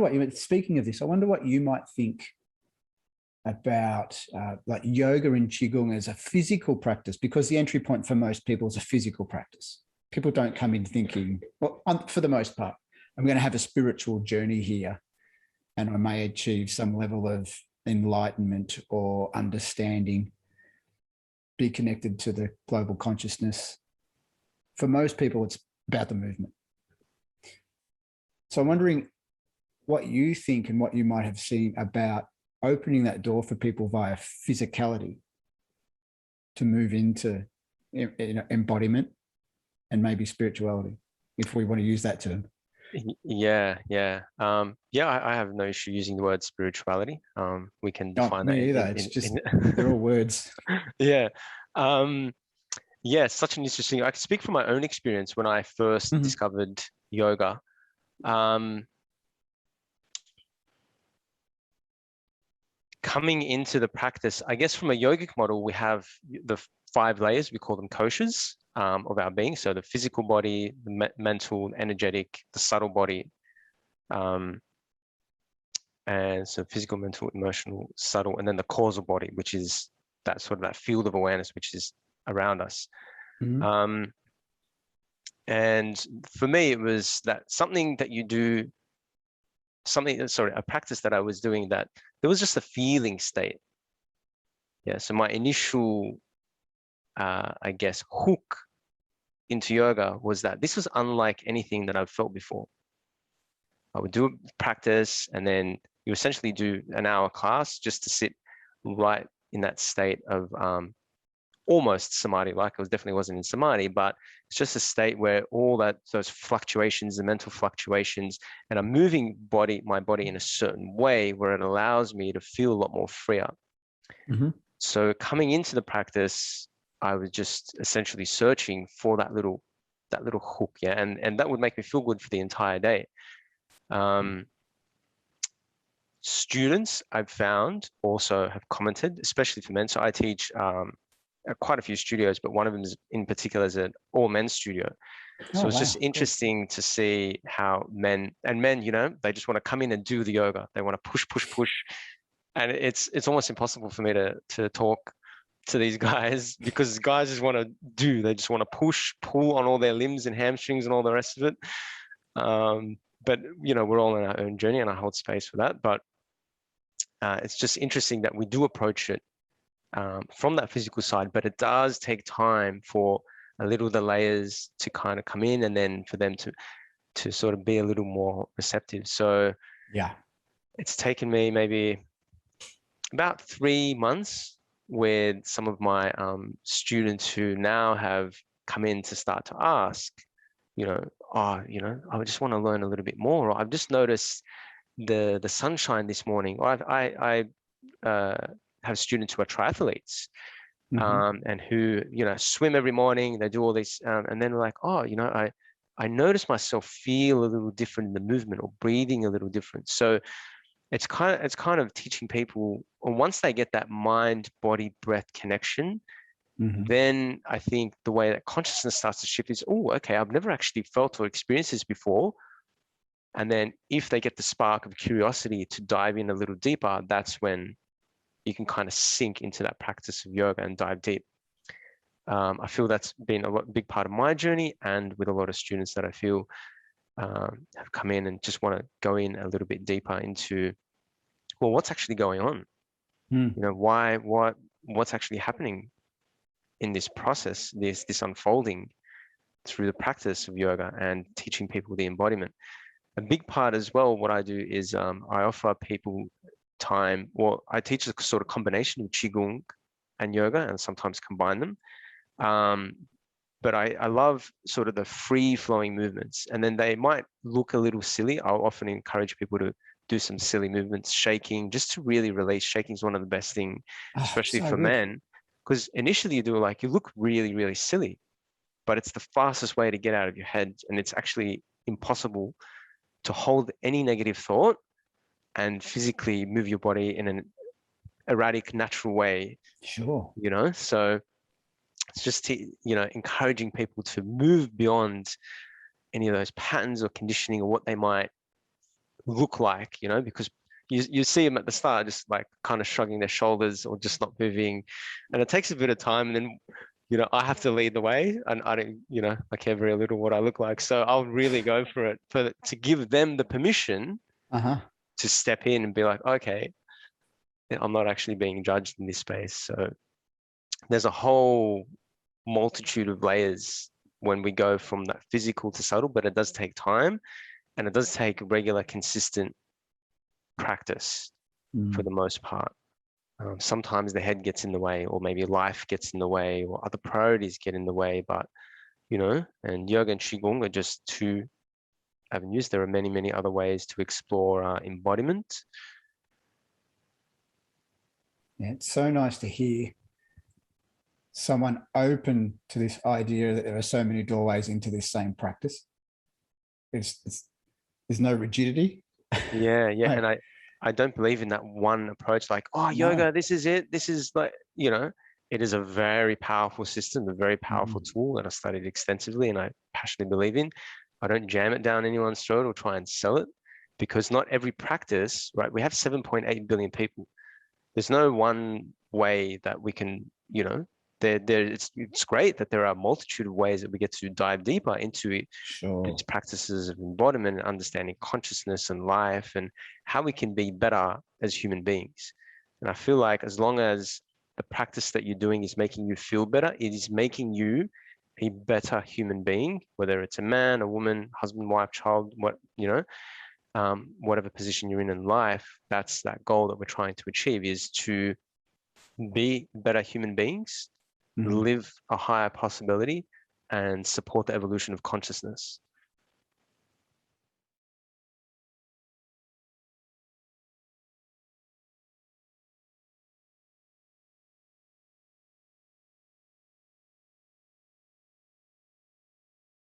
what you, speaking of this, I wonder what you might think about like yoga and qigong as a physical practice, because the entry point for most people is a physical practice. People don't come in thinking, well, for the most part, I'm going to have a spiritual journey here and I may achieve some level of enlightenment or understanding, be connected to the global consciousness. For most people, it's about the movement. So I'm wondering what you think and what you might have seen about opening that door for people via physicality to move into embodiment and maybe spirituality, if we want to use that term. Yeah. I have no issue using the word spirituality. We can define me that. either. It's just they're all words. Yeah. Yeah, such an interesting. I can speak from my own experience when I first discovered yoga. Coming into the practice, I guess from a yogic model, we have the 5 layers, we call them koshas of our being. So the physical body, the mental, energetic, the subtle body. And so physical, mental, emotional, subtle, and then the causal body, which is that sort of that field of awareness, which is around us. And for me, it was that something that you do, a practice that I was doing that there was just a feeling state. Yeah, so my initial, I guess, hook into yoga was that this was unlike anything that I've felt before. I would do a practice and then you essentially do an hour class just to sit right in that state of almost samadhi. Like I definitely wasn't in samadhi, but it's just a state where all those fluctuations, the mental fluctuations, and I'm moving my body in a certain way where it allows me to feel a lot more freer. So coming into the practice, I was just essentially searching for that little hook, yeah, and that would make me feel good for the entire day. Students I've found also have commented, especially for men. So I teach quite a few studios, but one of them is in particular is an all-men's studio. So it's just interesting to see how men, they just want to come in and do the yoga. They want to push. And it's almost impossible for me to talk to these guys because guys just want to do. They just want to push, pull on all their limbs and hamstrings and all the rest of it. But, we're all in our own journey and I hold space for that. But it's just interesting that we do approach it from that physical side, but it does take time for a little of the layers to kind of come in and then for them to sort of be a little more receptive. So yeah, it's taken me maybe about 3 months with some of my students who now have come in to start to ask, I just want to learn a little bit more. Or I've just noticed the sunshine this morning. Or I have students who are triathletes and who, swim every morning. They do all this, and then like, I notice myself feel a little different in the movement or breathing a little different. So it's kind of teaching people, or once they get that mind, body, breath connection, then I think the way that consciousness starts to shift is, oh, okay, I've never actually felt or experienced this before. And then if they get the spark of curiosity to dive in a little deeper, that's when you can kind of sink into that practice of yoga and dive deep. I feel that's been a big part of my journey, and with a lot of students that I feel have come in and just want to go in a little bit deeper into, well, what's actually going on? What's actually happening in this process, this unfolding through the practice of yoga and teaching people the embodiment. A big part as well, what I do is I offer people time, well, I teach a sort of combination of Qigong and yoga and sometimes combine them. But I love sort of the free-flowing movements, and then they might look a little silly. I'll often encourage people to do some silly movements, shaking, just to really release. Shaking is one of the best things, especially for men, because initially you look really, really silly, but it's the fastest way to get out of your head, and it's actually impossible to hold any negative thought and physically move your body in an erratic, natural way. Sure. So it's just, encouraging people to move beyond any of those patterns or conditioning or what they might look like, you know, because you see them at the start just like kind of shrugging their shoulders or just not moving, and it takes a bit of time, and then you know I have to lead the way, and I don't, you know, I care very little what I look like, so I'll really go for it to give them the permission Uh-huh. to step in and be like, okay, I'm not actually being judged in this space. So there's a whole multitude of layers when we go from that physical to subtle, but it does take time, and it does take regular, consistent practice for Mm. the most part. Sometimes the head gets in the way, or maybe life gets in the way, or other priorities get in the way. But, you know, and yoga and qigong are just two avenues. There are many, many other ways to explore embodiment. Yeah, it's so nice to hear someone open to this idea that there are so many doorways into this same practice. There's no rigidity. Yeah, yeah. Like, And I don't believe in that one approach, like, oh, no. yoga, this is it. This is like, you know, it is a very powerful system, a very powerful Mm. tool that I studied extensively and I passionately believe in. I don't jam it down anyone's throat or try and sell it, because not every practice, right? We have 7.8 billion people. There's no one way that we can, you know, it's great that there are a multitude of ways that we get to dive deeper into these Sure. practices of embodiment and understanding consciousness and life and how we can be better as human beings. And I feel like as long as the practice that you're doing is making you feel better, it is making you a better human being, whether it's a man, a woman, husband, wife, child, what, you know, whatever position you're in life, that's that goal that we're trying to achieve, is to be better human beings, Mhm. live a higher possibility, and support the evolution of consciousness.